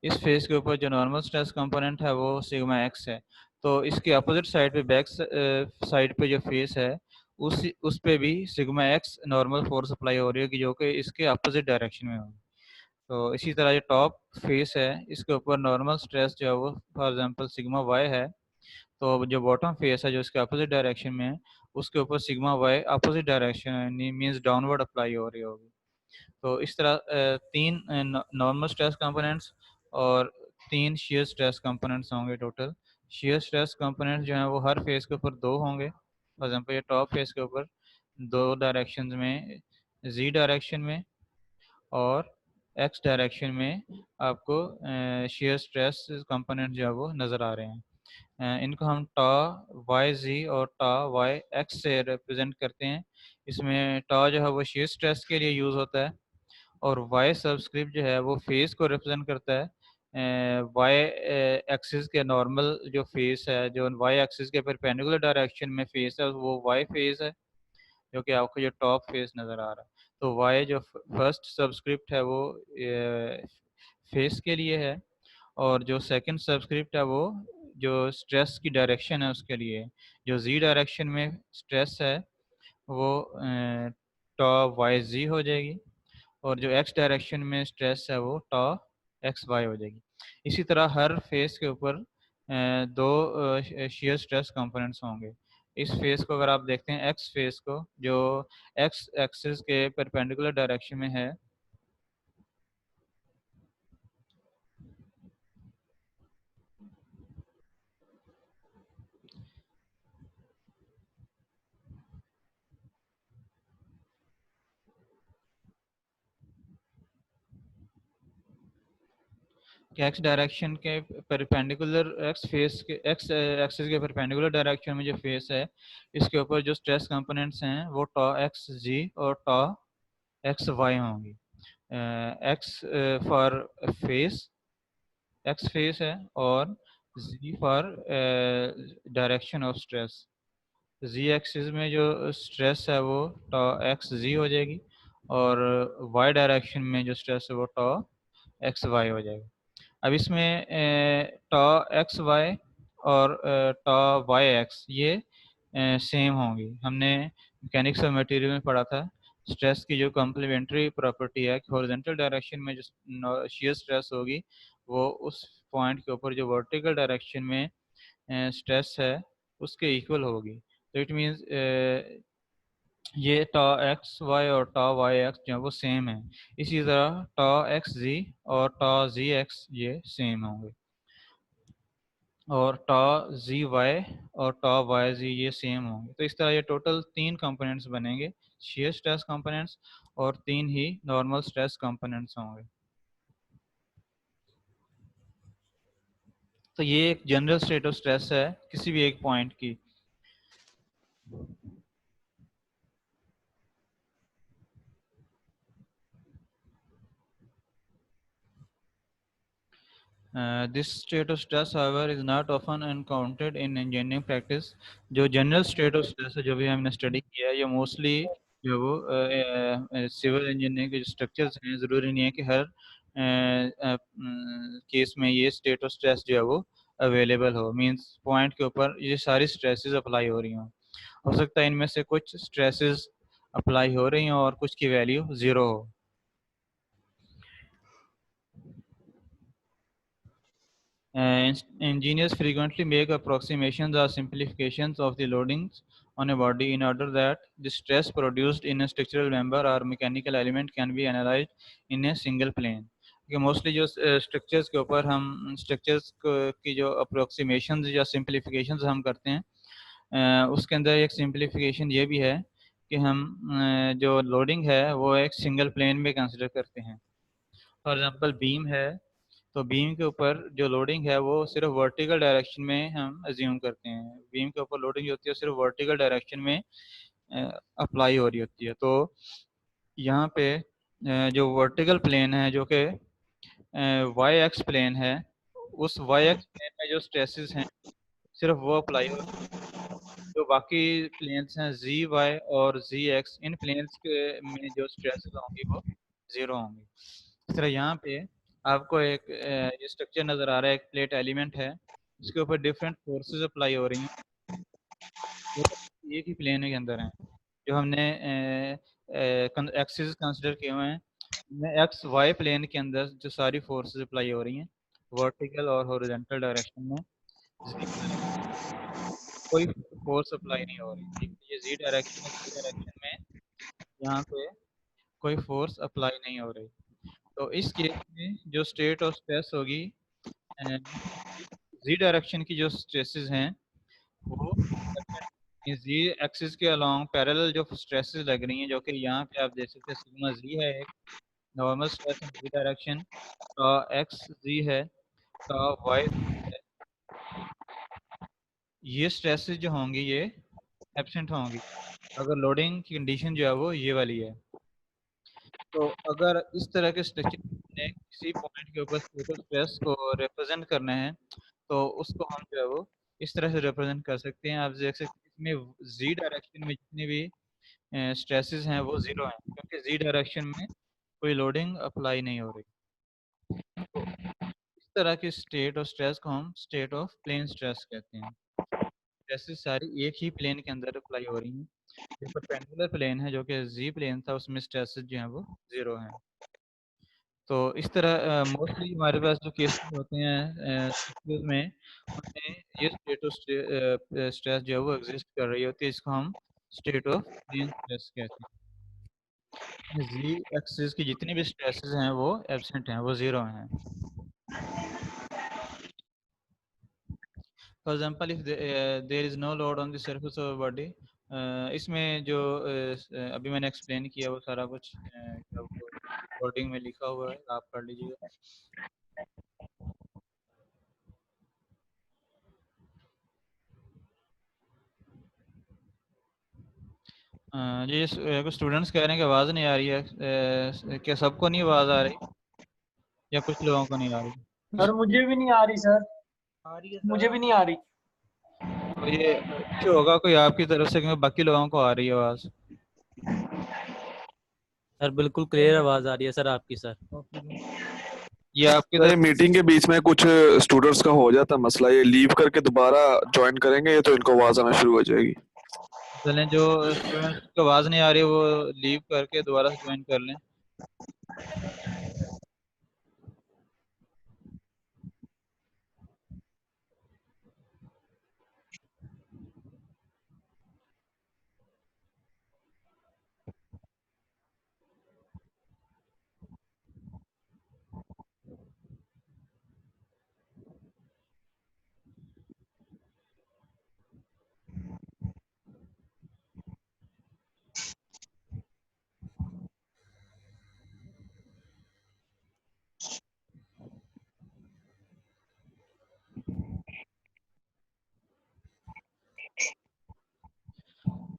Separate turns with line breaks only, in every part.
इस फेस के ऊपर जो नॉर्मल स्ट्रेस कंपोनेंट है वो सिग्मा एक्स है। तो इसके अपोजिट साइड पे बैक साइड पे जो फेस है उस पे भी sigma x normal force apply हो रही है जो कि इसके अपोजिट डायरेक्शन में होगी। तो इसी तरह जो टॉप फेस है इसके ऊपर नॉर्मल स्ट्रेस जो है वो फॉर एग्जांपल सिग्मा वाई है। तो जो बॉटम फेस है जो इसके अपोजिट डायरेक्शन में है उसके ऊपर sigma Y opposite direction means downward apply हो रही होगी। तो इस तरह तीन नॉर्मल स्ट्रेस कंपोनेंट्स और तीन शेयर स्ट्रेस कंपोनेंट्स होंगे टोटल। शेयर स्ट्रेस कंपोनेंट्स जो हैं वो हर फेस के ऊपर दो होंगे। फॉर एग्जांपल ये टॉप फेस के ऊपर दो डायरेक्शंस में, जी डायरेक्शन में और एक्स डायरेक्शन में आपको शेयर स्ट्रेस कंपोनेंट जो है वो नज़र आ रहे हैं। इनको हम टा वाई जी और टा वाई एक्स से रिप्रेजेंट करते हैं। इसमें टा जो है वो शेयर स्ट्रेस के लिए यूज़ होता है और वाई सबस्क्रिप्ट जो है वो फेस को रिप्रेजेंट करता है। वाई एक्सिस के नॉर्मल जो फेस है, जो वाई एक्सिस के परपेंडिकुलर डायरेक्शन में फेस है वो वाई फेस है, जो कि आपको जो टॉप फेस नज़र आ रहा है। तो वाई जो फर्स्ट सबस्क्रिप्ट है वो फेस के लिए है और जो सेकंड सबस्क्रिप्ट है वो जो स्ट्रेस की डायरेक्शन है उसके लिए है। जो जी डायरेक्शन में स्ट्रेस है वो टॉ वाई जी हो जाएगी और जो एक्स डायरेक्शन में स्ट्रेस है वो टॉ एक्स वाई हो जाएगी। इसी तरह हर फेस के ऊपर दो शेयर स्ट्रेस कंपोनेंट्स होंगे। इस फेस को अगर आप देखते हैं एक्स फेस को जो एक्स एक्सिस के परपेंडिकुलर डायरेक्शन में है, कि एक्स डायरेक्शन के परपेंडिकुलर एक्स फेस के एक्स एक्सिस के परपेंडिकुलर डायरेक्शन में जो फेस है इसके ऊपर जो स्ट्रेस कंपोनेंट्स हैं वो टॉ एक्स जी और टॉ एक्स वाई होंगी। X for face, X face है और Z for direction of stress. Z axis में जो स्ट्रेस है वो टॉ एक्स जी हो जाएगी और वाई डायरेक्शन में जो स्ट्रेस है वो टॉ एक्स वाई हो जाएगा। अब इसमें टॉ एक्स वाई और टॉ वाई एक्स ये सेम होंगी। हमने मैकेनिक्स ऑफ मटेरियल में पढ़ा था स्ट्रेस की जो कॉम्प्लीमेंट्री प्रॉपर्टी है कि हॉरिजॉन्टल डायरेक्शन में जो शेयर स्ट्रेस होगी वो उस पॉइंट के ऊपर जो वर्टिकल डायरेक्शन में स्ट्रेस है उसके इक्वल होगी। तो इट मीन्स ये टॉ एक्स वाई और टॉ वाई एक्स जो है वो सेम है। इसी तरह टॉ एक्स जी और टॉ जी एक्स ये सेम होंगे और टॉ जी वाई और टॉ वाई जी ये सेम होंगे। तो इस तरह ये टोटल तीन कंपोनेंट्स बनेंगे, शेयर स्ट्रेस कंपोनेंट्स और तीन ही नॉर्मल स्ट्रेस कंपोनेंट्स होंगे। तो ये एक जनरल स्टेट ऑफ स्ट्रेस है किसी भी एक पॉइंट की। This state of stress, however, is not often encountered in engineering practice. जो जनरल स्टेट ऑफ स्ट्रेस है जो भी हमने स्टडी किया है ये मोस्टली जो वो सिविल इंजीनियरिंग के स्ट्रक्चर्स हैं, ज़रूरी नहीं है कि हर केस में ये स्टेट ऑफ स्ट्रेस जो है वो अवेलेबल हो। मींस पॉइंट के ऊपर ये सारी स्ट्रेसेस अप्लाई हो रही हों। हो सकता है इनमें से कुछ स्ट्रेसेस अप्लाई हो रही हों और कुछ की वैल्यू ज़ीरो हो। Engineers frequently make approximations or simplifications of the loadings on a body in order that the stress produced in a structural member or mechanical element can be analyzed in a single plane. कि mostly जो structures के ऊपर हम structures की जो approximation या simplifications हम करते हैं उसके अंदर एक सिंप्लीफिकेशन ये भी है कि हम जो लोडिंग है वो एक सिंगल प्लेन में कंसिडर करते हैं। फॉर एग्जांपल बीम है तो बीम के ऊपर जो लोडिंग है वो सिर्फ वर्टिकल डायरेक्शन में हम अज्यूम करते हैं। बीम के ऊपर लोडिंग जो होती है सिर्फ वर्टिकल डायरेक्शन में अप्लाई हो रही होती है। तो यहाँ पे जो वर्टिकल प्लेन है जो कि वाई एक्स प्लेन है उस वाई एक्स प्लेन में जो स्ट्रेसेस हैं सिर्फ वो अप्लाई हो। जो बाकी प्लेन्स हैं जी वाई और जी एक्स इन प्लेन्स के में जो स्ट्रेसेस होंगी वो ज़ीरो होंगी। इस तरह यहाँ पे आपको एक ये स्ट्रक्चर नज़र आ रहा है, एक प्लेट एलिमेंट है, इसके ऊपर डिफरेंट फोर्सेस अप्लाई हो रही हैं, वो एक ही प्लेन के अंदर हैं। जो हमने एक्सिस कंसिडर किए हुए हैं, उनमें एक्स वाई प्लेन के अंदर जो सारी फोर्सेस अप्लाई हो रही हैं वर्टिकल और हॉरिजॉन्टल डायरेक्शन में, जी कोई फोर्स अप्लाई नहीं हो रही। ठीक है, ये जी डायरेक्शन है, जी डायरेक्शन में यहाँ पे कोई फोर्स अप्लाई नहीं हो रही। तो इस केस में जो स्टेट ऑफ स्ट्रेस होगी, जी डायरेक्शन की जो स्ट्रेसेस हैं वो जी एक्सिस के अलोंग पैरेलल जो स्ट्रेसेस लग रही हैं, जो कि यहाँ पे आप देख सकते हैं सिग्मा जी है, एक normal stress in Z direction का, एक्स जी है का, वाई है, ये स्ट्रेसेस जो होंगी ये एब्सेंट होंगी अगर लोडिंग की कंडीशन जो है वो ये वाली है। तो अगर इस तरह के स्ट्रक्चर ने किसी पॉइंट के ऊपर स्टेट ऑफ स्ट्रेस को रिप्रेजेंट करना है, तो उसको हम जो है वो इस तरह से रिप्रेजेंट कर सकते हैं। आप देख सकते हैं इसमें जी डायरेक्शन में जितने भी स्ट्रेसेस हैं वो ज़ीरो हैं, क्योंकि जी डायरेक्शन में कोई लोडिंग अप्लाई नहीं हो रही। तो इस तरह की स्टेट ऑफ स्ट्रेस को हम स्टेट ऑफ प्लेन स्ट्रेस कहते हैं। स्ट्रेसेस सारी एक ही प्लेन के अंदर अप्लाई हो रही हैं। जो परपेंडिकुलर प्लेन है, जो कि जी प्लेन था, उसमें स्ट्रेसेस जो हैं वो ज़ीरो हैं। तो इस तरह मोस्टली हमारे पास जो केसेस होते हैं स्ट्रक्चर्स में, उनमें ये स्टेट ऑफ स्ट्रेस जो है वो एग्जिस्ट कर रही होती है, इसको हम स्टेट ऑफ प्लेन स्ट्रेस कहते हैं। जी एक्सिस की जितनी भी स्ट्रेसेस हैं वो एब्सेंट हैं, वो ज़ीरो हैं। For example if there is no load on the surface of body, इसमें जो अभी मैंने एक्सप्लेन किया वो सारा कुछ क्या वो वर्डिंग में लिखा हुआ है, आप पढ़ लीजिएगा। जी कुछ स्टूडेंट्स कह रहे हैं कि आवाज़ नहीं आ रही है, क्या सबको नहीं आवाज़ आ रही या कुछ लोगों को नहीं आ रही?
सर मुझे भी नहीं आ रही सर,
आ रही है
मुझे
सर।
भी नहीं आ रही।
तो ये इशू होगा कोई आपकी तरफ से, क्योंकि बाकी लोगों को आ रही है आवाज़।
सर बिल्कुल क्लियर आवाज़ आ रही है सर आपकी सर।
ये आपकी
सर ये
तरफ
मीटिंग के बीच में कुछ स्टूडेंट्स का हो जाता मसला, ये लीव करके दोबारा ज्वाइन करेंगे तो इनको आवाज आना शुरू हो जाएगी।
चलें, जो स्टूडेंट्स को आवाज़ नहीं आ रही है वो लीव करके दोबारा से ज्वाइन कर लें।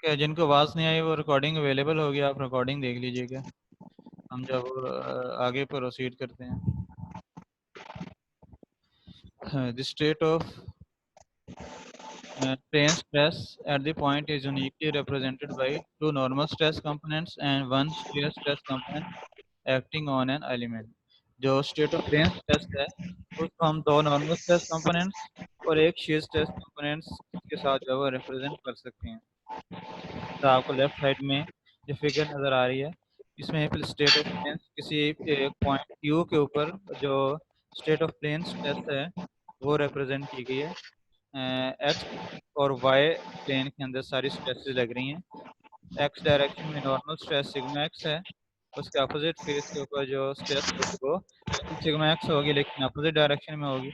क्या जिनको आवाज़ नहीं आई वो रिकॉर्डिंग अवेलेबल होगी, आप रिकॉर्डिंग देख लीजिएगा, हम जब आगे प्रोसीड करते हैं। The state of plane stress at the point is uniquely represented by two normal stress components and one shear stress component acting on an element। जो स्टेट ऑफ प्लेन स्ट्रेस है उसको हम दो नॉर्मल स्ट्रेस कंपोनेंट्स और एक shear stress components के साथ जो है वो रिप्रेजेंट कर सकते हैं। तो आपको लेफ्ट साइड में जो फिगर नज़र आ रही है, इसमें स्टेट ऑफ प्लेन किसी एक पॉइंट Q के ऊपर जो स्टेट ऑफ प्लेन स्ट्रेस है वो रिप्रेजेंट की गई है। एक्स और वाई प्लेन के अंदर सारी स्ट्रेसेस लग रही हैं। एक्स डायरेक्शन में नॉर्मल स्ट्रेस सिग्मा एक्स है, उसके अपोजिट फेस के ऊपर जो स्ट्रेस होगी वो सिग्मा एक्स होगी, लेकिन अपोजिट डायरेक्शन में होगी।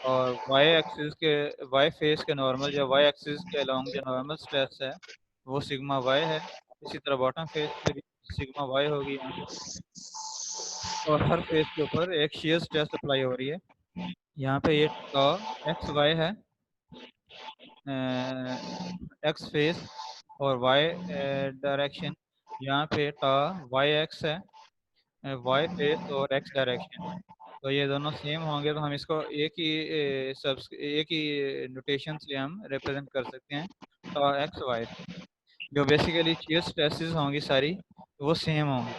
और वाई फेस के नॉर्मल या वाई एक्सिस के अलोंग जो नॉर्मल स्ट्रेस है वो सिग्मा वाई है। इसी तरह बॉटम फेस पे भी सिग्मा वाई होगी यहाँ पे, और हर फेस के ऊपर एक शेयर स्ट्रेस अप्लाई हो रही है। यहाँ पे ये एक्स वाई है, एक्स फेस, और वाई डायरेक्शन यहाँ पे वाई एक्स है, वाई फेस और एक्स डायरेक्शन। तो ये दोनों सेम होंगे तो हम इसको एक ही नोटेशन से हम रिप्रेजेंट कर सकते हैं एक्स वाई से। जो बेसिकली चीयर स्ट्रेसेस होंगी सारी वो सेम होंगी।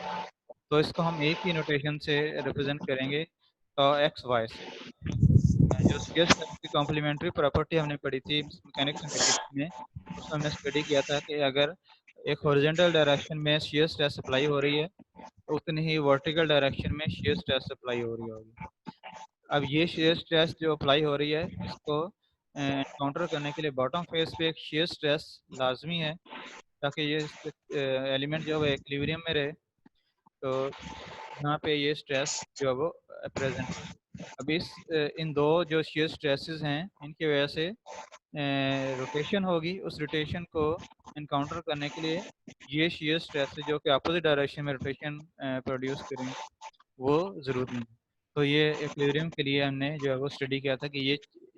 तो इसको हम एक ही नोटेशन से रिप्रेजेंट करेंगे एक्स वाई से। जो शियर स्ट्रेस की कॉम्प्लीमेंट्री प्रॉपर्टी हमने पढ़ी थी मैकेनिक्स एंड फिजिक्स में, उसमें हमने स्टडी किया था कि अगर एक हॉरिजॉन्टल डायरेक्शन में शियर स्ट्रेस अप्लाई हो रही है तो उतनी ही वर्टिकल डायरेक्शन में शियर स्ट्रेस अप्लाई हो रही होगी। अब ये शियर स्ट्रेस जो अप्लाई हो रही है इसको काउंटर करने के लिए बॉटम फेस पे एक शियर स्ट्रेस लाजमी है ताकि ये एलिमेंट जो है इक्विलिब्रियम में रहे। तो यहाँ पे ये स्ट्रेस जो है वो प्रेजेंट है। अब इन दो जो शियर स्ट्रेसेस हैं इनकी वजह से रोटेशन होगी, उस रोटेशन को इनकाउंटर करने के लिए ये शियर स्ट्रेस जो कि अपोजिट डायरेक्शन में रोटेशन प्रोड्यूस करें वो ज़रूरी है। तो ये इक्विलिब्रियम के लिए हमने जो है वो स्टडी किया था कि ये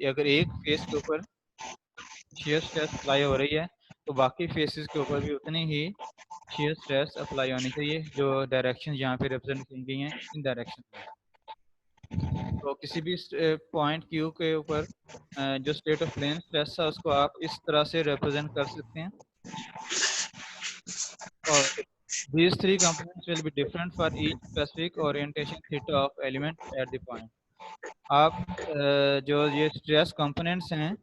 अगर एक फेस के ऊपर शियर स्ट्रेस अप्लाई हो रही है तो बाकी फेसेस के ऊपर भी उतनी ही शियर स्ट्रेस अप्लाई होनी चाहिए जो डायरेक्शन यहाँ पे रिप्रेजेंट की गई हैं इन डायरेक्शन में। तो किसी भी पॉइंट क्यू के ऊपर जो स्टेट ऑफ प्लेन स्ट्रेस है उसको आप इस तरह से रिप्रेजेंट कर सकते हैं। और these three components will be different for each specific orientation theta of element at the point। आप जो ये स्ट्रेस कंपोनेंट्स हैं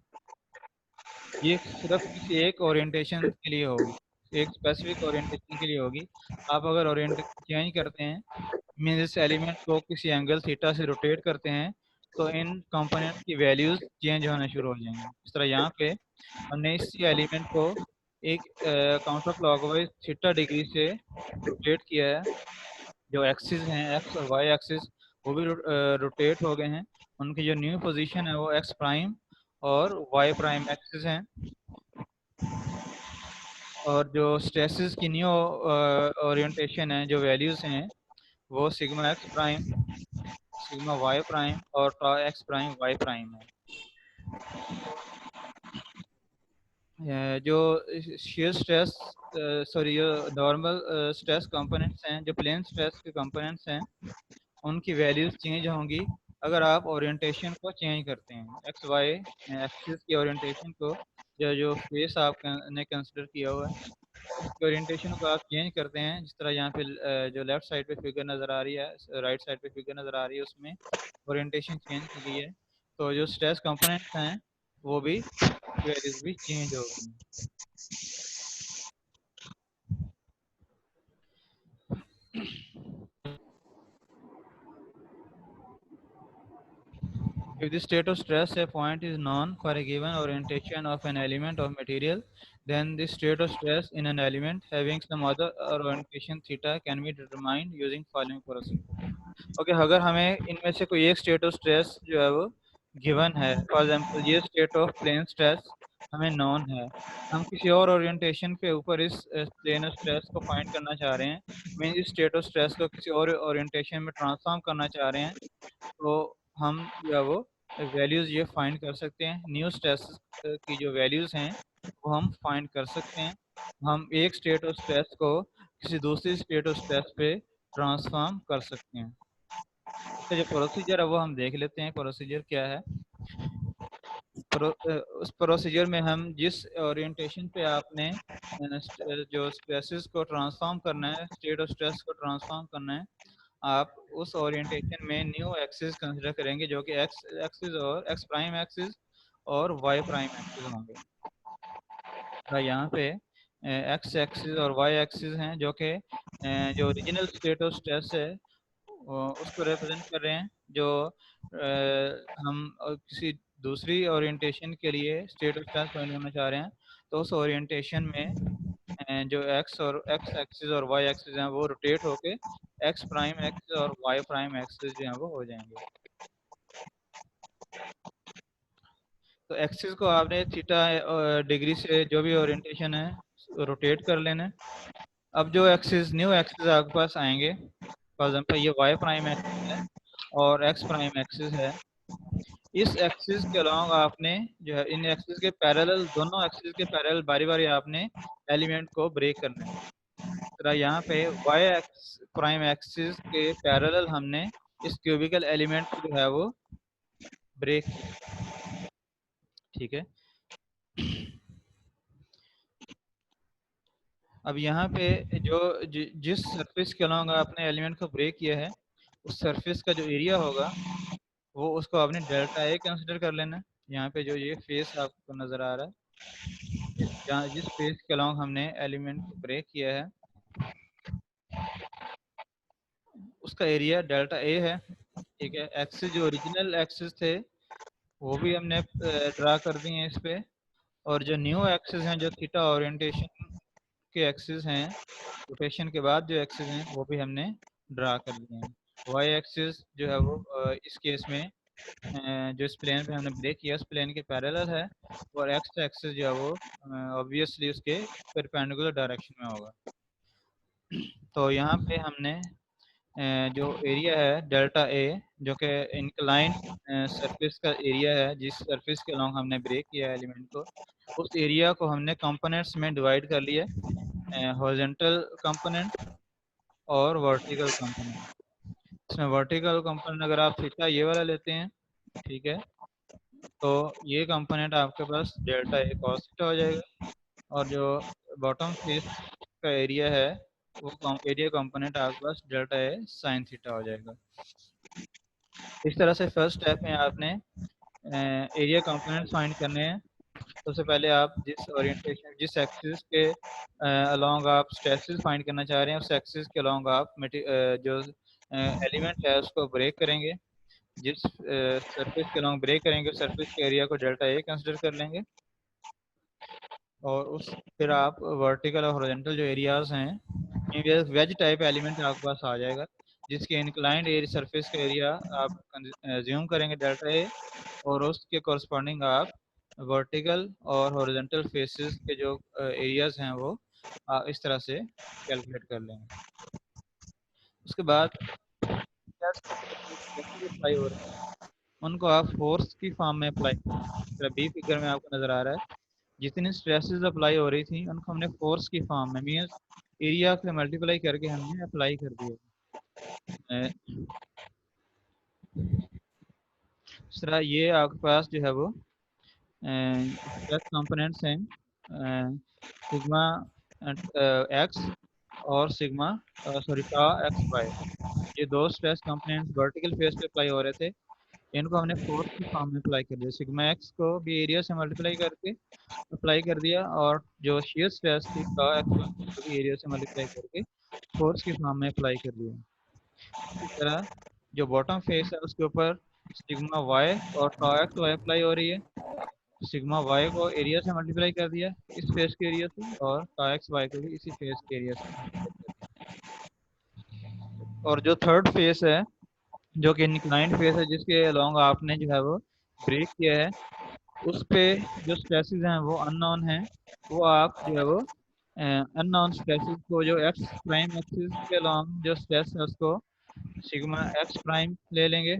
ये सिर्फ किसी एक ओरिएंटेशन के लिए होगी, एक स्पेसिफिक ओरिएंटेशन के लिए होगी। आप अगर ओरिएंटेशन चेंज करते हैं मीन्स इस एलिमेंट को किसी एंगल थीटा से रोटेट करते हैं तो इन कंपोनेंट की वैल्यूज चेंज होना शुरू हो जाएंगी। इस तरह यहाँ पे हमने इसी एलिमेंट को एक काउंटर क्लॉकवाइज थीटा डिग्री से रोटेट किया है। जो एक्सिस हैं एक्स और वाई एक्सिस वो भी रोटेट हो गए हैं। उनकी जो न्यू पोजीशन है वो एक्स प्राइम और वाई प्राइम एक्सिस हैं। और जो स्ट्रेसेस की न्यू ओरिएंटेशन है जो वैल्यूज हैं वो sigma X prime, sigma Y prime और tau X prime Y prime है। जो शेयर स्ट्रेस सॉरी जो नॉर्मल स्ट्रेस कंपोनेंट्स हैं, जो प्लेन स्ट्रेस के कंपोनेंट्स हैं उनकी वैल्यूज चेंज होंगी अगर आप ओरिएंटेशन को चेंज करते हैं। एक्स वाई एक्सिस की ओरिएंटेशन को जो फेस आपने कंसिडर किया हुआ है उसकी ओरिएंटेशन को आप चेंज करते हैं। जिस तरह यहाँ पे जो लेफ्ट साइड पे फिगर नज़र आ रही है, राइट साइड पे फिगर नज़र आ रही है, उसमें ओरिएंटेशन चेंज की गई है तो जो स्ट्रेस कंपोनेंट्स हैं वो भी वैल्यूज भी चेंज होगी। If the state of stress a point is known for a given orientation of an element of material, then the state of stress in an element having some other orientation theta can be determined using following procedure। Okay अगर हमें इनमें से कोई एक state of stress जो है वो given है, फॉर एग्जांपल ये स्टेट ऑफ प्लेन स्ट्रेस हमें नॉन है, हम किसी और ओरिएंटेशन के ऊपर इस प्लेन ऑफ स्ट्रेस को फाइंड करना चाह रहे हैं, मीन इस स्टेट ऑफ स्ट्रेस को किसी और ओरिएंटेशन में ट्रांसफॉर्म करना चाह रहे हैं तो हम जो है वो वैल्यूज़ ये फाइंड कर सकते हैं। न्यू स्ट्रेस की जो वैल्यूज़ हैं वो हम फाइंड कर सकते हैं। हम एक स्टेट ऑफ स्ट्रेस को किसी दूसरी स्टेट ऑफ स्ट्रेस पे ट्रांसफॉर्म कर सकते हैं। तो जो प्रोसीजर है वो हम देख लेते हैं प्रोसीजर क्या है। उस प्रोसीजर में हम जिस ओरिएंटेशन पे आपने जो स्ट्रेसेस को ट्रांसफॉर्म करना है, स्टेट ऑफ स्ट्रेस को ट्रांसफॉर्म करना है, आप उस ओरिएंटेशन में न्यू एक्सिस कंसिडर करेंगे जो कि एक्स एक्सिस और एक्स प्राइम एक्सिस और वाई प्राइम एक्सिस होंगे। तो यहाँ पे एक्स एक्सिस और वाई एक्सिस हैं जो कि जो ओरिजिनल स्टेट ऑफ स्ट्रेस है उसको रिप्रेजेंट कर रहे हैं। जो हम किसी दूसरी ओरिएंटेशन के लिए स्टेट ऑफ स्ट्रेस फाइंड करना चाह रहे हैं तो उस ओरिएंटेशन में जो एक्स एक्सिस और वाई एक्सिस हैं वो रोटेट होके एक्स प्राइम एक्सिस और वाई प्राइम एक्सिस जो हैं वो हो जाएंगे। तो एक्सिस को आपने थीटा डिग्री से जो भी ओरिएंटेशन है रोटेट कर लेना है। अब जो एक्सिस न्यू एक्सिस आपके पास आएंगे, फॉर एग्जांपल ये वाई प्राइम एक्सिस है और एक्स प्राइम एक्सिस है, इस एक्सिस के अलॉन्ग आपने जो है इन एक्सिस के पैरेलल, दोनों एक्सिस के पैरेलल बारी बारी आपने एलिमेंट को ब्रेक करना है। तो यहाँ पे वाई एक्स प्राइम एक्सिस के पैरेलल हमने इस क्यूबिकल एलिमेंट को जो है वो ब्रेक किया, ठीक है। अब यहाँ पे जिस सरफेस के अलॉन्ग आपने एलिमेंट को ब्रेक किया है, उस सरफेस का जो एरिया होगा वो उसको आपने डेल्टा ए कंसिडर कर लेना है। यहाँ पे जो ये फेस आपको नज़र आ रहा है, जहाँ जिस फेस के अलॉन्ग हमने एलिमेंट को ब्रेक किया है, उसका एरिया डेल्टा ए है। ठीक है, एक्सिस जो ओरिजिनल एक्सिस थे वो भी हमने ड्रा कर दिए हैं इस पे, और जो न्यू एक्सिस हैं, जो थीटा ओरिएंटेशन के एक्सिस हैं, रोटेशन के बाद जो एक्सिस हैं वो भी हमने ड्रा कर लिए हैं। वाई एक्सिस जो है वो इस केस में जो इस प्लेन पे हमने ब्रेक किया उस प्लेन के पैरेलल है, और एक्स एक्सिस जो है वो ऑब्वियसली उसके परपेंडिकुलर डायरेक्शन में होगा। तो यहाँ पे हमने जो एरिया है डेल्टा ए, जो कि इंक्लाइन सरफेस का एरिया है, जिस सरफेस के अलॉन्ग हमने ब्रेक किया है एलिमेंट को, उस एरिया को हमने कंपोनेंट्स में डिवाइड कर लिया, हॉरिजॉन्टल कंपोनेंट और वर्टिकल कंपोनेंट। इसमें वर्टिकल कंपोनेंट अगर आप थीटा ये वाला लेते हैं, ठीक है, तो ये कंपोनेंट आपके पास डेल्टा ए कॉस थीटा हो जाएगा, और जो बॉटम फेस का एरिया है वो एरिया कंपोनेंट आपके पास डेल्टा ए साइन थीटा हो जाएगा। इस तरह से फर्स्ट स्टेप में आपने एरिया कंपोनेंट फाइंड करने हैं। सबसे पहले आप जिस ओरिएंटेशन, जिस एक्सिस के अलोंग आप स्ट्रेसेस फाइंड करना चाह रहे हैं, उस एक्सिस के अलोंग आप जो एलिमेंट है उसको ब्रेक करेंगे। जिस सरफेस के अलोंग ब्रेक करेंगे उस सरफेस के एरिया को डेल्टा ए कंसिडर कर लेंगे, और उस फिर आप वर्टिकल और हॉरिजॉन्टल जो एरियाज हैं, वेज टाइप एलिमेंट आपके पास आ जाएगा, जिसके इंक्लाइंड एरिया सरफेस का एरिया आप ज्यूम करेंगे डेल्टा ए, और उसके कॉरस्पॉन्डिंग आप वर्टिकल और हॉरिजॉन्टल फेसेस के जो एरियाज हैं वो इस तरह से कैलकुलेट कर लेंगे। उसके बाद अप्लाई हो रहे हैं उनको आप फोर्स की फॉर्म में अप्लाई करें। बी फिगर में आपको नजर आ रहा है, जितनी स्ट्रेसेस अप्लाई हो रही थी उनको हमने फोर्स की फॉर्म में, मीन्स एरिया से मल्टीप्लाई करके हमने अप्लाई कर दिया। इस तरह ये आपके पास जो है वो स्ट्रेस कंपोनेंट्स हैं, सिग्मा एक्स और सिग्मा टा एक्स वाई। ये दो स्ट्रेस कंपोनेंट्स वर्टिकल फेस पे अप्लाई हो रहे थे, इनको हमने फोर्स की फॉर्म में अप्लाई कर दिया। सिग्मा एक्स को भी एरिया से मल्टीप्लाई करके अप्लाई कर दिया, और जो शेयर स्ट्रेस थी टा एक्स को भी एरिया से मल्टीप्लाई करके फोर्स की फॉर्म में अप्लाई कर दिया। इसी तरह जो बॉटम फेस है उसके ऊपर सिग्मा वाई और टा एक्स वाई अप्लाई हो रही है। सिग्मा वाई को एरिया से मल्टीप्लाई कर दिया इस फेस के एरिया से, और टा एक्स वाई को भी इसी फेस के एरिया से मल्टीप्लाई कर दिया। और जो थर्ड फेस है, जो कि इंक्लाइंड फेस है, जिसके अलोंग आपने जो है वो ब्रेक किया है, उस पे जो स्ट्रेसेस हैं वो अननोन हैं, वो आप जो है वो अननोन स्ट्रेसेस को जो एक्स प्राइम एक्सिस के अलोंग जो स्ट्रेस है उसको सिग्मा एक्स प्राइम ले लेंगे,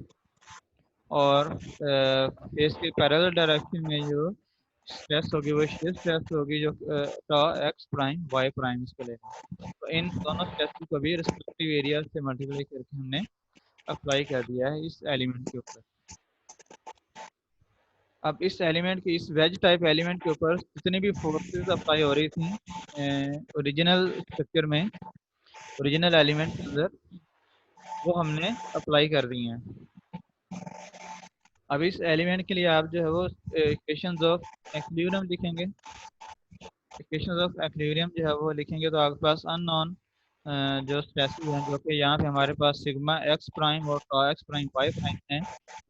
और फेस के पैरेलल डायरेक्शन में जो स्ट्रेस होगी वो शेयर स्ट्रेस होगी, जो टा एक्स प्राइम वाई प्राइम इसको लेंगे। तो इन दोनों स्ट्रेसेस को भी रिस्पेक्टिव एरिया से मल्टीप्लाई करके हमने अप्लाई कर दिया है इस एलिमेंट के ऊपर। अब इस एलिमेंट के, इस वेज टाइप एलिमेंट के ऊपर जितनी भी फोर्सेस अप्लाई हो रही थी ओरिजिनल स्ट्रक्चर में, ओरिजिनल एलिमेंट के अंदर, वो हमने अप्लाई कर दी हैं। अब इस एलिमेंट के लिए आप जो है वो इक्वेशंस ऑफ एक्विलिब्रियम लिखेंगे। इक्वेशंस ऑफ एक्विलिब्रियम जो है वो लिखेंगे तो आपके पास अननोन जो स्ट्रेसेस हैं, जो कि यहाँ पे हमारे पास सिग्मा एक्स प्राइम और टा एक्स प्राइम वाई प्राइम हैं,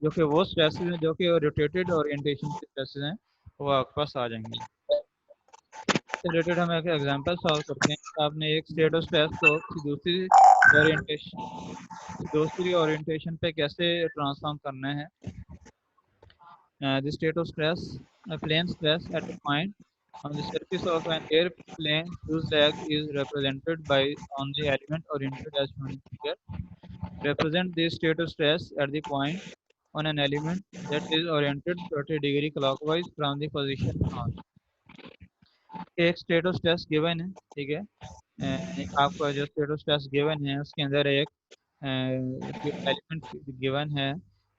जो कि वो स्ट्रेसेस हैं जो कि रोटेटेड ओरिएंटेशन के स्ट्रेसेस हैं, वो आपके पास आ जाएंगे। रिलेटेड हम एक एग्जांपल सॉल्व करते हैं। आपने एक स्टेट ऑफ स्ट्रेस को दूसरी ओरिएंटेशन पे कैसे ट्रांसफॉर्म करना है। The state of stress, a plane stress at a point on the surface of an airplane whose lag is represented by on the element oriented as shown in figure. Represent the state of stress at the point on an element that is oriented 30 degree clockwise from the position on. एक state of stress given है, ठीक है, आपका जो state of stress given है उसके अंदर एक एलिमेंट गिवन है,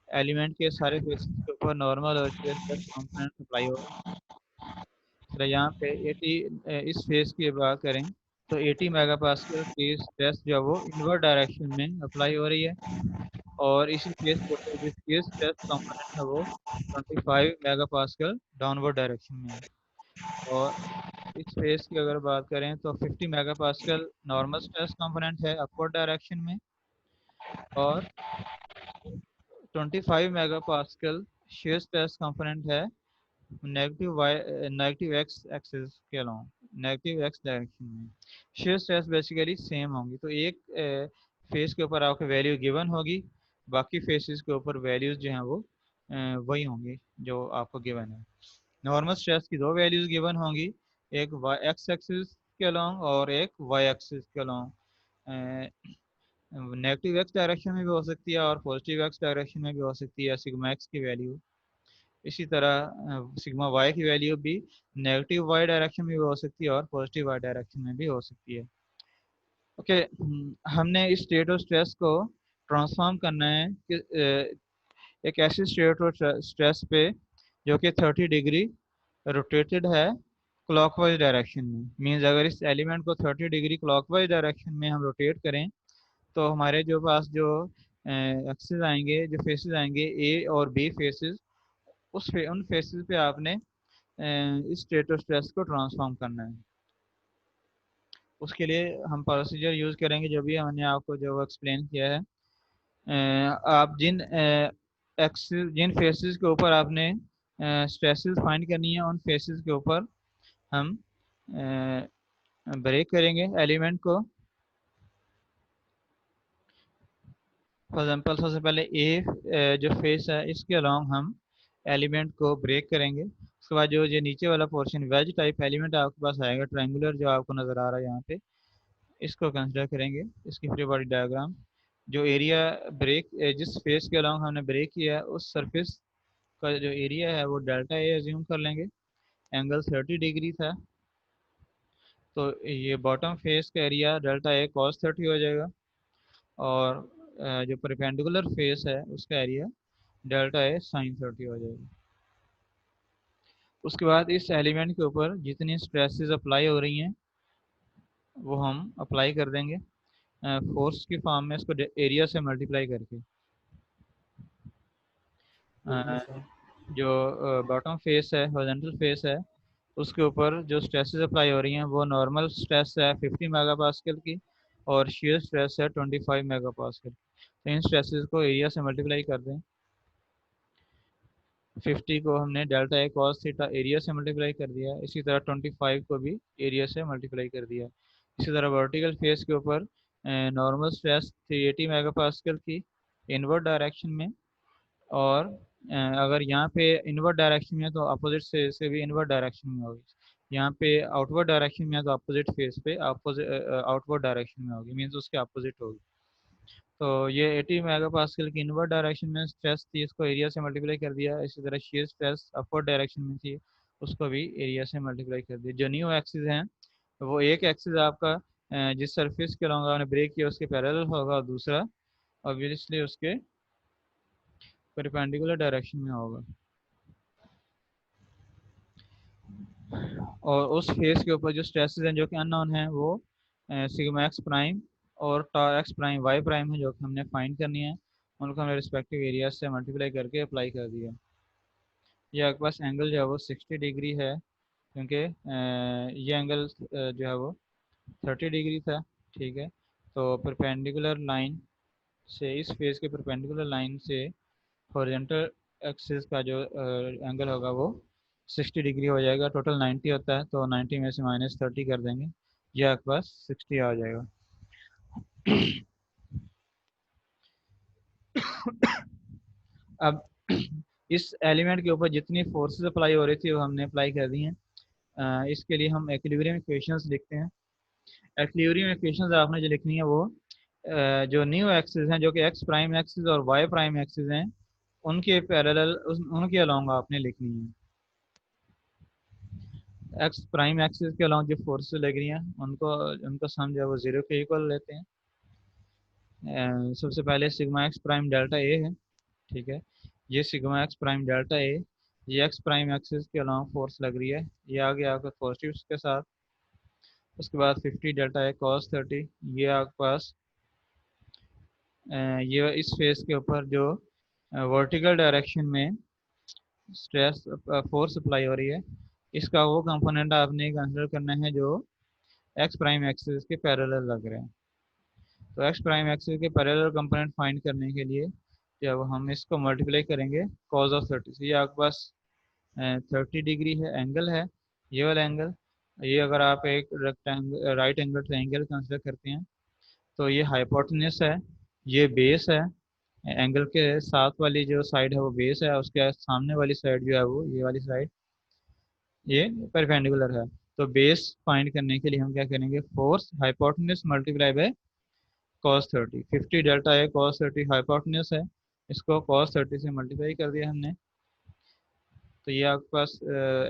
एलिमेंट के सारे फेसेस के ऊपर नॉर्मल और शेयर स्ट्रेस कंपोनेंट अप्लाई हो रहे हैं। यहाँ पे 80 इस फेस की बात करें तो 80 मेगापास्कल की स्ट्रेस जो है वो इनवर्ड डायरेक्शन में अप्लाई हो रही है, और इसी फेस के ऊपर जो shear स्ट्रेस कंपोनेंट है वो 25 मेगापास्कल डाउनवर्ड डायरेक्शन में है। और इस फेस की अगर बात करें तो 50 मेगापास्कल नॉर्मल स्ट्रेस कंपोनेंट है अपवर्ड डायरेक्शन में, और 25 मेगापास्कल shear स्ट्रेस कंपोनेंट है नेगेटिव एक्स एक्सिस के अलाउंग, नेगेटिव एक्स डायरेक्शन में। shear स्ट्रेस बेसिकली सेम होंगी, तो एक फेस के ऊपर आपको वैल्यू गिवन होगी, बाकी फेसेस के ऊपर वैल्यूज जो हैं वो वही होंगी जो आपको गिवन है। नॉर्मल स्ट्रेस की दो वैल्यूज गिवन होंगी, एक एक्स एक्सिस के अलोंग और एक वाई एक्सिस के अलोंग। नेगेटिव एक्स डायरेक्शन में भी हो सकती है और पॉजिटिव एक्स डायरेक्शन में भी हो सकती है सिग्मा एक्स की वैल्यू। इसी तरह सिग्मा वाई की वैल्यू भी नेगेटिव वाई डायरेक्शन में भी हो सकती है और पॉजिटिव वाई डायरेक्शन में भी हो सकती है। ओके, हमने इस स्टेट ऑफ स्ट्रेस को ट्रांसफॉर्म करना है कि एक ऐसी स्टेट ऑफ स्ट्रेस पे जो कि 30 डिग्री रोटेटेड है क्लॉकवाइज डायरेक्शन में। मींस अगर इस एलिमेंट को 30 डिग्री क्लॉकवाइज डायरेक्शन में हम रोटेट करें तो हमारे जो पास जो एक्सिस आएंगे, जो फेसेस आएंगे ए और बी फेसेस, उन फेसेस पे आपने इस स्टेट ऑफ स्ट्रेस को ट्रांसफॉर्म करना है। उसके लिए हम प्रोसीजर यूज़ करेंगे जो भी हमने आपको जो एक्सप्लेन किया है। आप जिन फेसेस के ऊपर आपने स्ट्रेसेस फाइंड करनी है, उन फेसेस के ऊपर हम ब्रेक करेंगे एलिमेंट को। फॉर एग्जांपल सबसे पहले ए जो फेस है इसके अलोंग हम एलिमेंट को ब्रेक करेंगे। उसके बाद जो ये नीचे वाला पोर्शन वेज टाइप एलिमेंट आपके पास आएगा ट्रायंगुलर जो आपको नज़र आ रहा है यहाँ पे, इसको कंसिडर करेंगे। इसकी फ्री बॉडी डायग्राम, जो एरिया ब्रेक जिस फेस के अलोंग हमने ब्रेक किया है उस सरफेस का जो एरिया है वो डेल्टा ए एज्यूम कर लेंगे। एंगल 30 डिग्री था, तो ये बॉटम फेस का एरिया डेल्टा ए कॉस 30 हो जाएगा, और जो परपेंडिकुलर फेस है उसका एरिया डेल्टा ए साइन 30 हो जाएगा। उसके बाद इस एलिमेंट के ऊपर जितनी स्ट्रेसेस अप्लाई हो रही हैं वो हम अप्लाई कर देंगे फोर्स की फॉर्म में, इसको एरिया से मल्टीप्लाई करके। जो बॉटम फेस है, हॉरिजॉन्टल फेस है, उसके ऊपर जो स्ट्रेसेस अप्लाई हो रही हैं वो नॉर्मल स्ट्रेस है 50 मेगापास्कल की, और shear स्ट्रेस है 25 मेगापास्कल। तो इन स्ट्रेसेस को एरिया से मल्टीप्लाई कर दें। 50 को हमने delta A cos theta area से मल्टीप्लाई कर दिया, इसी तरह 25 को भी एरिया से मल्टीप्लाई कर दिया। इसी तरह वर्टिकल फेस के ऊपर नॉर्मल स्ट्रेस 380 मेगापास्कल की इनवर्ड डायरेक्शन में, और अगर यहाँ पे इनवर्ड डायरेक्शन में है तो अपोजिट से भी इनवर्ड डायरेक्शन में होगी। यहाँ पे आउटवर्ड डायरेक्शन में है तो अपोजिट फेस पे आउटवर्ड डायरेक्शन में होगी, मीन्स उसके अपोजिट होगी। तो ये 80 मेगापास्कल की इनवर्ड डायरेक्शन में स्ट्रेस थी, इसको एरिया से मल्टीप्लाई कर दिया। इसी तरह shear स्ट्रेस अपवर्ड डायरेक्शन में थी, उसको भी एरिया से मल्टीप्लाई कर दिया। जो न्यू एक्सिस हैं वो एक एक्सिस आपका जिस सरफेस के अलॉन्ग आपने ब्रेक किया उसके पैरेलल होगा, और दूसरा ऑब्वियसली उसके परपेंडिकुलर डायरेक्शन में होगा। और उस फेस के ऊपर जो स्ट्रेसेस हैं जो कि अननोन हैं वो सिग्मा एक्स प्राइम और टा एक्स प्राइम वाई प्राइम है जो कि हमने फाइंड करनी है, उनको हमने रिस्पेक्टिव एरिया से मल्टीप्लाई करके अप्लाई कर दिया। ये आपके पास एंगल जो है वो 60 डिग्री है, क्योंकि ये एंगल जो है वो 30 डिग्री था। ठीक है, तो परपेंडिकुलर लाइन से, इस फेस के परपेंडिकुलर लाइन से हॉरिजॉन्टल एक्सिस का जो एंगल होगा वो 60 डिग्री हो जाएगा। टोटल 90 होता है, तो 90 में से -30 कर देंगे, यह आपके पास 60 आ जाएगा। अब इस एलिमेंट के ऊपर जितनी फोर्सेस अप्लाई हो रही थी वो हमने अप्लाई कर दी हैं। इसके लिए हम एक्विलिब्रियम इक्वेशंस लिखते हैं। एक्विलिब्रियम इक्वेशंस आपने जो लिखनी है वो जो न्यू एक्सिस हैं जो कि एक्स प्राइम एक्सिस और वाई प्राइम एक्सिस हैं उनके पैरेलल उनके अलोंग आपने लिखनी है। एक्स प्राइम एक्सिस के अलावा जो फोर्सेस लग रही हैं उनको सम जो है वो 0 के इक्वल लेते हैं। सबसे पहले sigma X prime delta A है। ठीक है, ये sigma X prime delta A, ये एक्स प्राइम एक्सिस के अलावा फोर्स लग रही है, ये आ गया आपका पॉजिटिव के साथ। उसके बाद 50 डेल्टा ए cos 30, ये आपके पास ये इस फेस के ऊपर जो वर्टिकल डायरेक्शन में स्ट्रेस फोर्स अप्लाई हो रही है, इसका वो कंपोनेंट आपने कंसिडर करना है जो एक्स प्राइम एक्सिस के पैरेलल लग रहे हैं। तो एक्स प्राइम एक्सिस के पैरेलल कंपोनेंट फाइंड करने के लिए जब हम इसको मल्टीप्लाई करेंगे cos ऑफ 30, ये आपके पास 30 डिग्री है, एंगल है ये वाला एंगल। ये अगर आप एक rectangle right angle triangle consider करते हैं तो ये हाइपोटेन्यूस है, ये बेस है, एंगल के साथ वाली जो साइड है वो बेस है, उसके सामने वाली साइड जो है वो ये वाली साइड ये परपेंडिकुलर है। तो बेस फाइंड करने के लिए हम क्या करेंगे, force hypotenuse multiply by cos 30। 50 delta है cos 30 हाइपोटेन्यूस है, इसको cos 30 से मल्टीप्लाई कर दिया हमने। तो ये आपके पास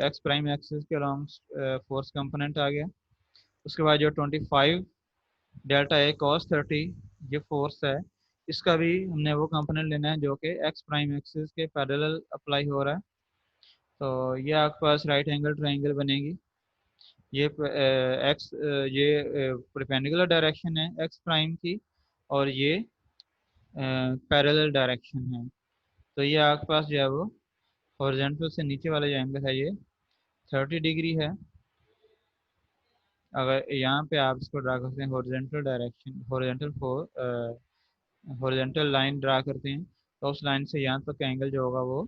एक्स प्राइम एक्सिस के अलॉन्ग फोर्स कंपोनेंट आ गया। उसके बाद जो 25 डेल्टा ए cos 30 ये फोर्स है, इसका भी हमने वो कंपोनेंट लेना है जो कि एक्स प्राइम एक्सिस के पैरेलल अप्लाई हो रहा है। तो ये आपके पास राइट एंगल ट्रायंगल बनेगी। ये एक्स ये परपेंडिकुलर डायरेक्शन है एक्स प्राइम की, और ये पैरेलल डायरेक्शन है। तो ये आपके पास जो है वो हॉरिजॉन्टल से नीचे वाला जो एंगल है ये 30 डिग्री है। अगर यहाँ पे आप इसको ड्रा करते हैं horizontal direction, horizontal line draw करते हैं, तो उस लाइन से यहाँ तक का एंगल जो होगा वो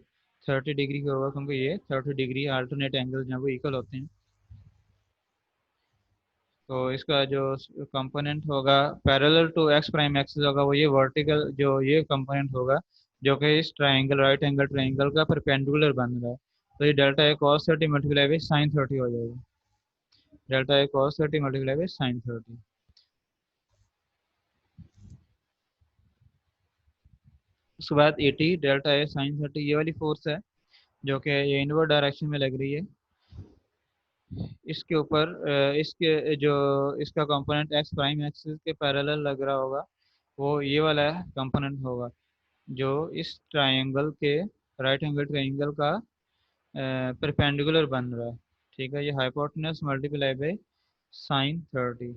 30 डिग्री का होगा, क्योंकि ये 30 डिग्री अल्टरनेट एंगल जो है वो इक्वल होते हैं। तो इसका जो कंपोनेंट होगा parallel to X prime axis होगा वो ये वर्टिकल जो ये कंपोनेंट होगा जो कि इस ट्रायंगल राइट एंगल ट्रायंगल का परपेंडिकुलर बन रहा है। तो ये delta A cos 30 multiply by sine 30 हो जाएगा, delta A cos 30 multiply by sine 30। उसके बाद 80 डेल्टा ए साइन 30 ये वाली फोर्स है जो कि ये इनवर्ड डायरेक्शन में लग रही है। इसके ऊपर इसके जो इसका कंपोनेंट एक्स प्राइम एक्सिस के पैरेलल लग रहा होगा वो ये वाला कंपोनेंट होगा जो इस ट्रायंगल के राइट एंगल ट्रायंगल का परपेंडिकुलर बन रहा है। ठीक है, ये हाइपोटेन्यूस मल्टीप्लाई बाय साइन 30,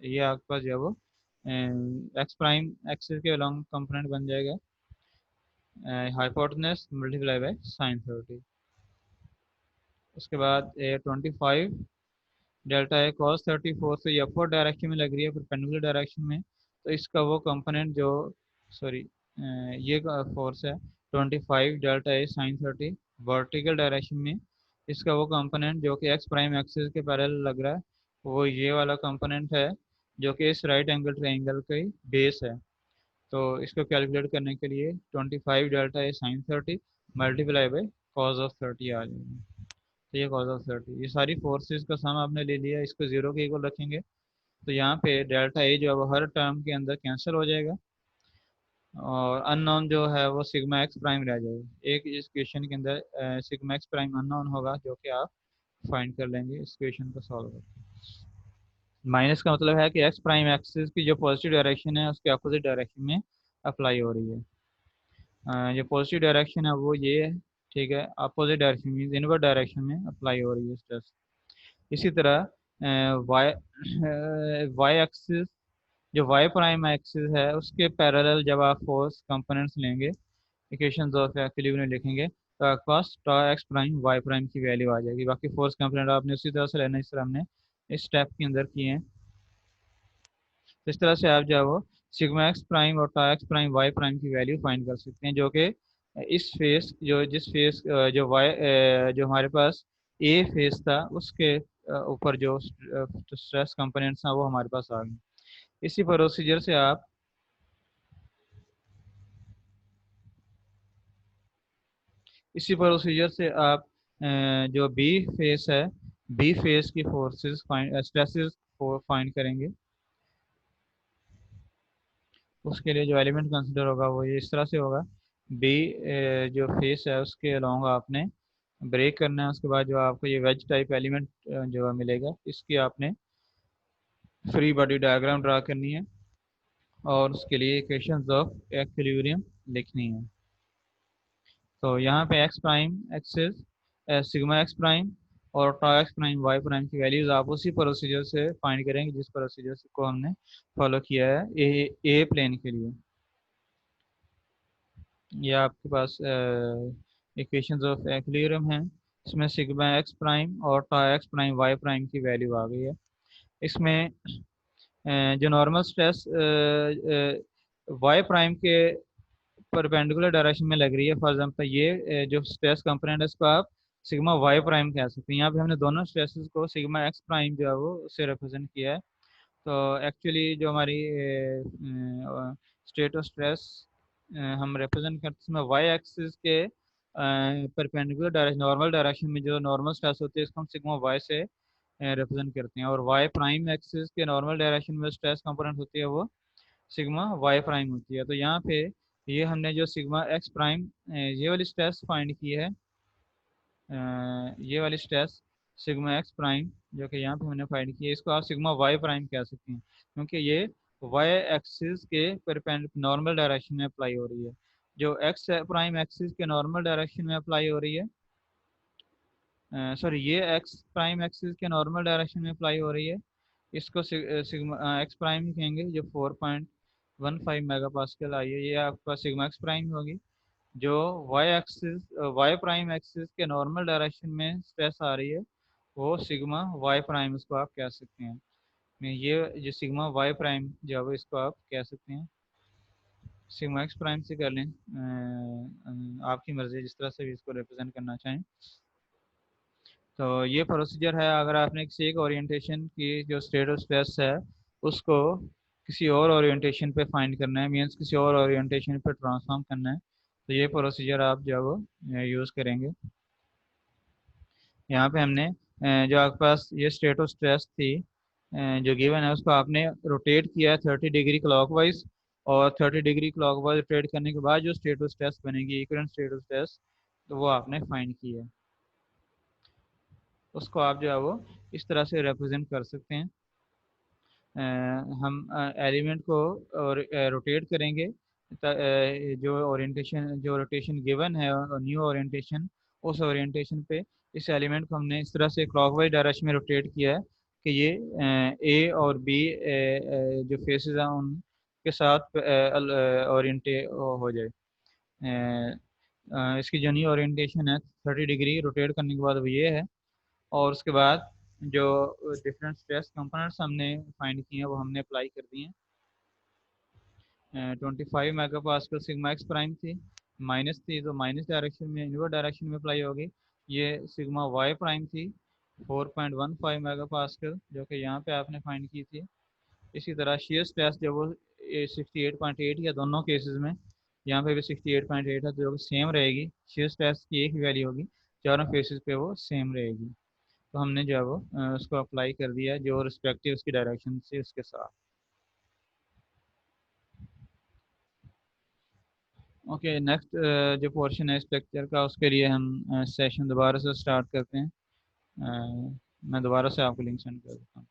ये आपके पास जो है वो एक्स प्राइम एक्सिस के अलॉन्ग कंपोनेंट बन जाएगा, हाइपोटेन्यूस मल्टीप्लाई बाय साइन 30। उसके बाद 25 डेल्टा ए cos 34 से ये अपवर्ड डायरेक्शन में लग रही है परपेंडिकुलर डायरेक्शन में, तो इसका वो कंपोनेंट जो सॉरी ये फोर्स है 25 delta A sine 30 vertical direction में, इसका वो कंपोनेंट जो कि एक्स प्राइम एक्सिस के पैरेलल लग रहा है वो ये वाला कंपोनेंट है जो कि इस राइट एंगल ट्रायंगल की बेस है। तो इसको कैलकुलेट करने के लिए 25 delta A sine 30 multiply by cos of 30 आ जाएगा। तो ये cos ऑफ 30, ये सारी फोर्सेस का सम आपने ले लिया, इसको जीरो के इक्वल रखेंगे तो यहाँ पे डेल्टा ए जो है वो हर टर्म के अंदर कैंसिल हो जाएगा और अननोन जो है वो सिग्मा एक्स प्राइम रह जाएगा। एक इस क्वेश्चन के अंदर सिग्मा एक्स प्राइम अननोन होगा जो कि आप फाइंड कर लेंगे इस क्वेश्चन को सॉल्व करके। माइनस का मतलब है कि एक्स प्राइम एक्सिस की जो पॉजिटिव डायरेक्शन है उसके अपोजिट डायरेक्शन में अप्लाई हो रही है। जो पॉजिटिव डायरेक्शन है वो ये है, ठीक है, opposite direction means inward direction में अप्लाई हो रही है स्ट्रेस। इसी तरह वाई वाई एक्सिस जो वाई प्राइम एक्सिस है उसके पैरेलल जब आप फोर्स कंपोनेंट्स लेंगे इक्वेशंस ऑफ इक्विलिब्रियम लिखेंगे तो आपके पास टॉ एक्स प्राइम वाई प्राइम की वैल्यू आ जाएगी। बाकी फोर्स कंपोनेंट आपने उसी तरह से लेना इस तरह हमने इस स्टेप के अंदर किए हैं। तो इस तरह से आप जो है वो सिग्मा एक्स प्राइम और tau X prime Y prime की वैल्यू फाइंड कर सकते हैं जो कि इस फेस जो जिस फेस जो वाई जो हमारे पास ए फेस था उसके ऊपर जो स्ट्रेस कंपोनेंट्स हैं वो हमारे पास आ गए। इसी प्रोसीजर से आप जो बी फेस है बी फेस की फोर्सेस स्ट्रेसेस फाइंड करेंगे। उसके लिए जो एलिमेंट कंसिडर होगा वो ये इस तरह से होगा, बी जो फेस है उसके अलॉन्ग आपने ब्रेक करना है। उसके बाद जो आपको ये वेज टाइप एलिमेंट जो मिलेगा इसकी आपने फ्री बॉडी डायग्राम ड्रा करनी है और उसके लिए इक्वेशंस ऑफ इक्विलिब्रियम लिखनी है। तो यहाँ पे x prime axis sigma X prime और tau x prime y prime की वैल्यूज आप उसी प्रोसीजर से फाइंड करेंगे जिस प्रोसीजर को हमने फॉलो किया है ए प्लेन के लिए। ये आपके पास इक्वेशंस ऑफ एक्विलिब्रियम है, इसमें सिग्मा एक्स प्राइम और tau x prime y prime की वैल्यू आ गई है। इसमें जो नॉर्मल स्ट्रेस y प्राइम के परपेंडिकुलर डायरेक्शन में लग रही है, फॉर एग्जांपल ये जो स्ट्रेस कंपोनेंट है इसको आप सिग्मा वाई प्राइम कह सकते हैं। यहाँ पे हमने दोनों स्ट्रेसेस को सिग्मा एक्स प्राइम जो है वो उससे रिप्रेजेंट किया है। तो एक्चुअली जो हमारी स्टेट ऑफ स्ट्रेस हम रिप्रेजेंट करते हैं इसमें वाई एक्सिस के परपेंडिकुलर डायरेक्शन नॉर्मल डायरेक्शन में जो नॉर्मल स्ट्रेस होती है इसको हम सिग्मा वाई से रिप्रेजेंट करते हैं, और वाई प्राइम एक्सिस के नॉर्मल डायरेक्शन में स्ट्रेस कंपोनेंट होती है वो सिग्मा वाई प्राइम होती है। तो यहाँ पे ये हमने जो सिग्मा एक्स प्राइम ये वाली स्ट्रेस फाइंड की है, ये वाली स्ट्रेस सिग्मा एक्स प्राइम जो कि यहाँ पे हमने फाइंड की है, इसको आप सिग्मा वाई प्राइम कह सकते हैं क्योंकि ये वाई एक्सिस के परपेंडिकुलर नॉर्मल डायरेक्शन में अप्लाई हो रही है। जो एक्स प्राइम एक्सिस के नॉर्मल डायरेक्शन में अप्लाई हो रही है, सॉरी ये एक्स प्राइम एक्सिस के नॉर्मल डायरेक्शन में अप्लाई हो रही है, इसको सिग्मा एक्स प्राइम ही कहेंगे। जो 4.15 मेगा पास्कल आई है ये आपका सिग्मा एक्स प्राइम होगी। जो Y axis Y prime axis के नॉर्मल डायरेक्शन में स्ट्रेस आ रही है वो सिग्मा वाई प्राइम इसको आप कह सकते हैं। ये जो सिग्मा वाई प्राइम जो है वो इसको आप कह सकते हैं, सिग्मा एक्स प्राइम से कर लें, आपकी मर्जी जिस तरह से भी इसको रिप्रेजेंट करना चाहें। तो ये प्रोसीजर है, अगर आपने किसी एक ओरिएंटेशन की जो स्टेट ऑफ स्ट्रेस है उसको किसी और ओरिएंटेशन पे फाइंड करना है, मीन्स किसी और ओरिएंटेशन पे ट्रांसफॉर्म करना है, तो ये प्रोसीजर आप जो है वो यूज़ करेंगे। यहाँ पे हमने जो आपके पास ये स्टेट ऑफ स्ट्रेस थी जो गिवन है उसको आपने रोटेट किया है 30 डिग्री क्लॉकवाइज, और 30 डिग्री क्लॉकवाइज रोटेट करने के बाद जो स्टेट ऑफ स्ट्रेस बनेगी इक्विवेलेंट स्टेट ऑफ स्ट्रेस, तो वो आपने फाइंड की है। उसको आप जो है वो इस तरह से रिप्रेजेंट कर सकते हैं। हम एलिमेंट को रोटेट करेंगे जो ओरिएंटेशन जो रोटेशन गिवन है न्यू ओरिएंटेशन, उस ओरिएंटेशन पे इस एलिमेंट को हमने इस तरह से क्लॉकवाइज डायरेक्शन में रोटेट किया है कि ये ए और बी जो फेसेस हैं उनके साथ ओरिएंटे हो जाए। इसकी जो न्यू ओरिएंटेशन है 30 डिग्री रोटेट करने के बाद वो ये है, और उसके बाद जो डिफरेंट स्ट्रेस कंपोनेंट्स हमने फाइंड किए हैं वो हमने अप्लाई कर दिए हैं। 25 mega pascal sigma X prime थी, माइनस थी तो माइनस डायरेक्शन में इनवर्ट डायरेक्शन में अप्लाई होगी। ये सिग्मा वाई प्राइम थी 4.15 मेगा पास्कल जो कि यहाँ पे आपने फाइंड की थी। इसी तरह शेयर स्ट्रेस जो वो 68.8 या दोनों केसेस में यहाँ पे भी 68.8 है जो सेम रहेगी, शेयर स्ट्रेस की एक ही वैल्यू होगी, चारों फेसेस पे वो सेम रहेगी। तो हमने जो है वो उसको अप्लाई कर दिया जो रिस्पेक्टिव उसकी डायरेक्शन से उसके साथ। ओके, नेक्स्ट जो पोर्शन है इस लेक्चर का उसके लिए हम सेशन दोबारा से स्टार्ट करते हैं। मैं दोबारा से आपको लिंक सेंड कर देता हूँ।